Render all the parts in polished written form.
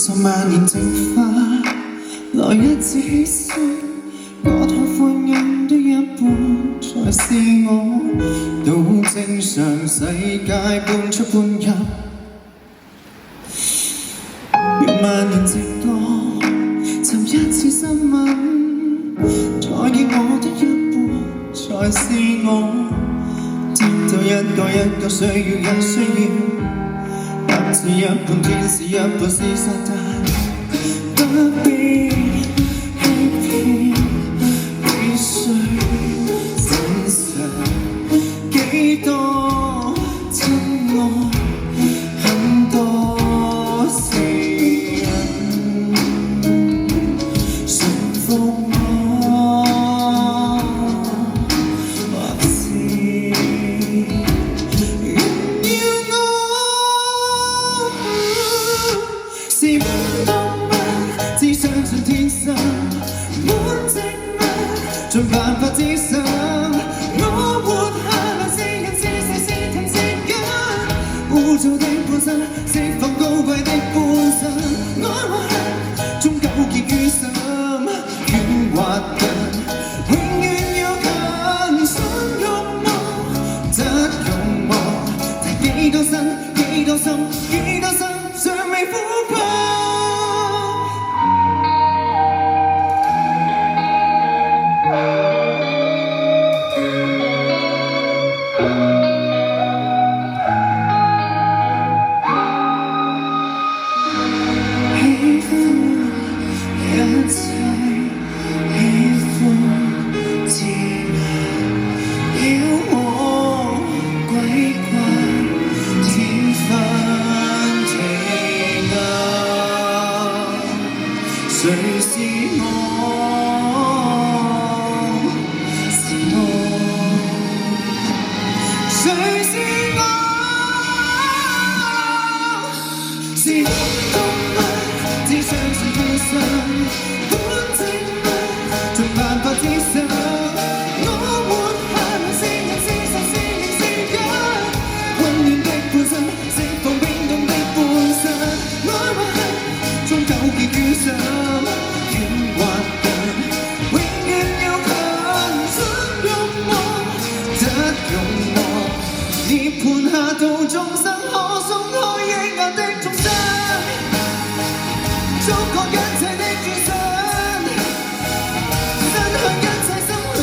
10萬年淨化，來一次犧牲，我太寬容的一半才是我，到正常世界半出半入。用萬年直覺，尋一次新聞，再見我的一半才是我，知道一個需要也需要，不止一半天使一半是撒旦，不必欺騙比誰真實，幾多真愛很多是人順服我，或是要我是滿動物，只相信天生滿植物，盡辦法自生。我活下來是人是世是疼是緊，污糟的本身釋放高貴的本身，愛或恨終糾結於心，遠或近永遠要近，想欲望則用望，但幾多身幾多心幾多心尚未枯乾。誰是我？是我？誰是我？是動物，只相信天生本植物，盡辦法自生。我活下來是人是神是靈是一，溫暖的本身，釋放冰凍的本身，愛或恨終糾結於心。涅槃下度眾生，可鬆開抑壓的眾生，觸覺一切的轉身，分享一切心涼，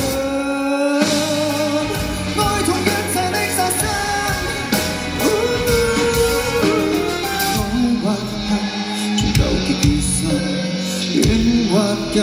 愛同一切的殺生。愛或恨，終糾結於心，遠或近。